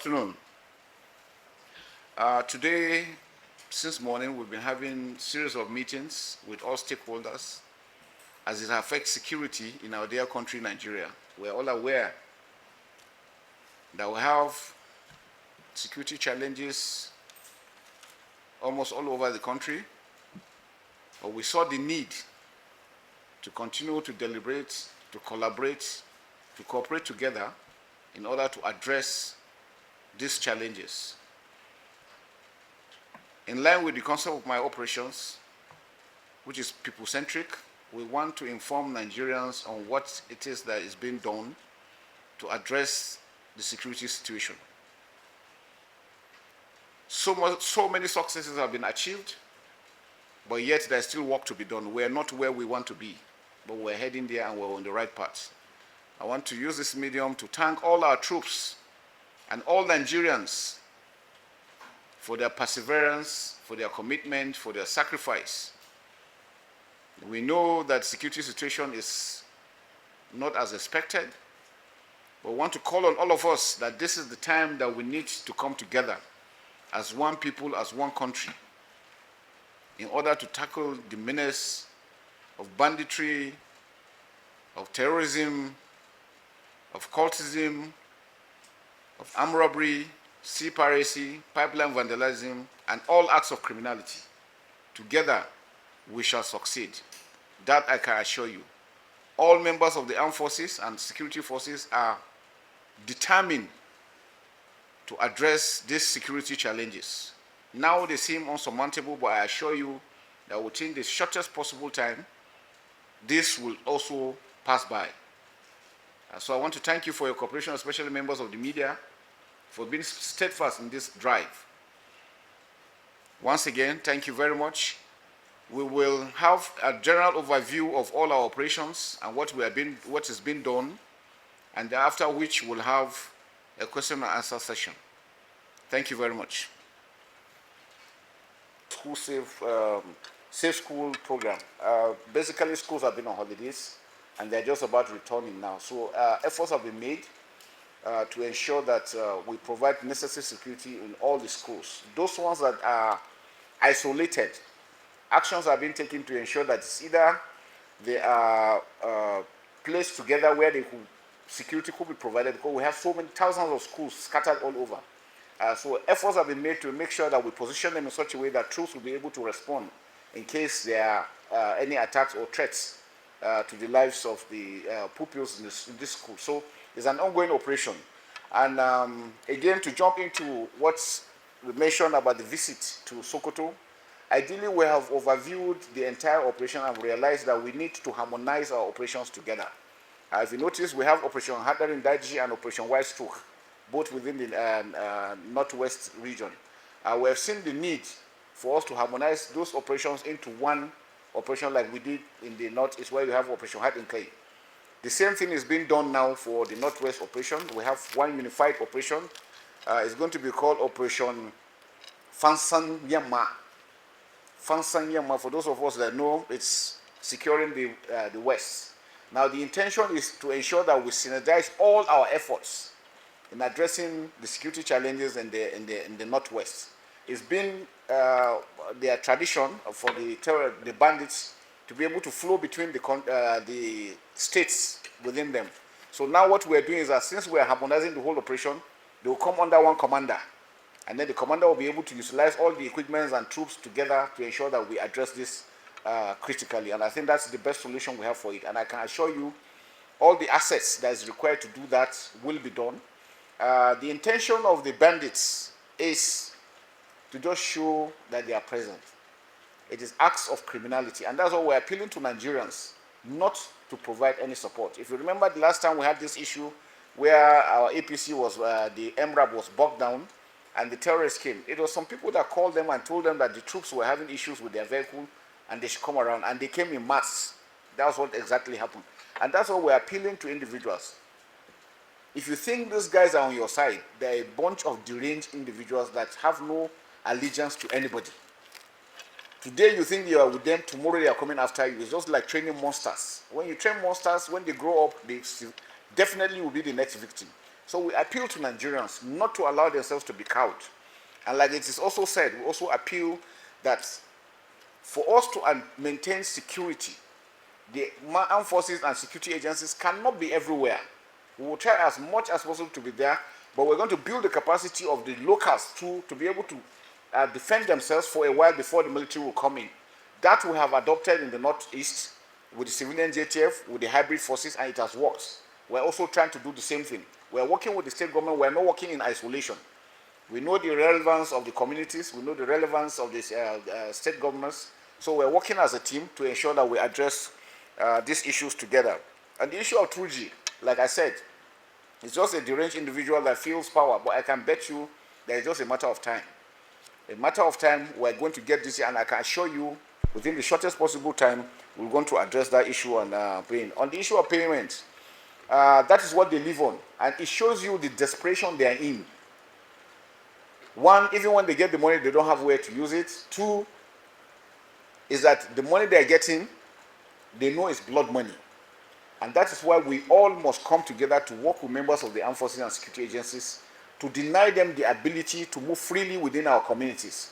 afternoon. Today, since morning, we've been having a series of meetings with all stakeholders as it affects security in our dear country, Nigeria. We're all aware that we have security challenges almost all over the country, but we saw the need to continue to deliberate, to collaborate, to cooperate together in order to address these challenges. In line with the concept of my operations, which is people-centric, we want to inform Nigerians on what it is that is being done to address the security situation. So many successes have been achieved, but yet there's still work to be done. We're not where we want to be, but we're heading there and we're on the right path. I want to use this medium to thank all our troops and all Nigerians for their perseverance, for their commitment, for their sacrifice. We know that the security situation is not as expected, but we want to call on all of us that this is the time that we need to come together as one people, as one country, in order to tackle the menace of banditry, of terrorism, of cultism, of armed robbery, sea piracy, pipeline vandalism, and all acts of criminality. Together, we shall succeed. That I can assure you. All members of the armed forces and security forces are determined to address these security challenges. Now they seem unsurmountable, but I assure you that within the shortest possible time, this will also pass by. So I want to thank you for your cooperation, especially members of the media, for being steadfast in this drive. Once again, thank you very much. We will have a general overview of all our operations and what is being done, and after which we'll have a question and answer session. Thank you very much. School safe school program. Basically, schools have been on holidays, and they're just about returning now. So efforts have been made to ensure that we provide necessary security in all the schools. Those ones that are isolated, actions are being taken to ensure that it's either they are placed together where security could be provided, because we have so many thousands of schools scattered all over. So efforts have been made to make sure that we position them in such a way that troops will be able to respond in case there are any attacks or threats to the lives of the pupils in this school. So it's an ongoing operation. And again, to jump into what's mentioned about the visit to Sokoto, ideally we have overviewed the entire operation and realized that we need to harmonize our operations together. If you notice, we have Operation Hadarin Daji and Operation White Stroke, both within the Northwest region. We have seen the need for us to harmonize those operations into one operation like we did in the Northeast, where we have Operation Hard and Clay. The same thing is being done now for the Northwest operation. We have one unified operation. It's going to be called Operation Fansan Yama. Fansan Yama, for those of us that know, it's securing the West. Now, the intention is to ensure that we synergize all our efforts in addressing the security challenges in the Northwest. It's been their tradition for the bandits to be able to flow between the states within them. So now what we're doing is that since we're harmonizing the whole operation, they will come under one commander. And then the commander will be able to utilize all the equipment and troops together to ensure that we address this critically. And I think that's the best solution we have for it. And I can assure you, all the assets that is required to do that will be done. The intention of the bandits is to just show that they are present. It is acts of criminality, and that's why we're appealing to Nigerians not to provide any support. If you remember the last time we had this issue where our APC was, the MRAB was bogged down and the terrorists came, it was some people that called them and told them that the troops were having issues with their vehicle and they should come around, and they came in mass. That's what exactly happened. And that's why we're appealing to individuals. If you think these guys are on your side, they're a bunch of deranged individuals that have no allegiance to anybody. Today you think you are with them, tomorrow they are coming after you. It's just like training monsters. When you train monsters, when they grow up, they definitely will be the next victim. So we appeal to Nigerians not to allow themselves to be cowed. And like it is also said, we also appeal that for us to maintain security, the armed forces and security agencies cannot be everywhere. We will try as much as possible to be there, but we're going to build the capacity of the locals to be able to defend themselves for a while before the military will come in. That we have adopted in the Northeast with the civilian JTF, with the hybrid forces, and it has worked. We're also trying to do the same thing. We're working with the state government. We're not working in isolation. We know the relevance of the communities. We know the relevance of the state governments. So we're working as a team to ensure that we address these issues together. And the issue of Turji, like I said, it's just a deranged individual that feels power, but I can bet you that it's just a matter of time. A matter of time, we're going to get this, and I can assure you, within the shortest possible time, we're going to address that issue on paying. On the issue of payment, that is what they live on, and it shows you the desperation they are in. One, even when they get the money, they don't have where to use it. Two, is that the money they're getting, they know it's blood money. And that is why we all must come together to work with members of the armed forces and security agencies to deny them the ability to move freely within our communities.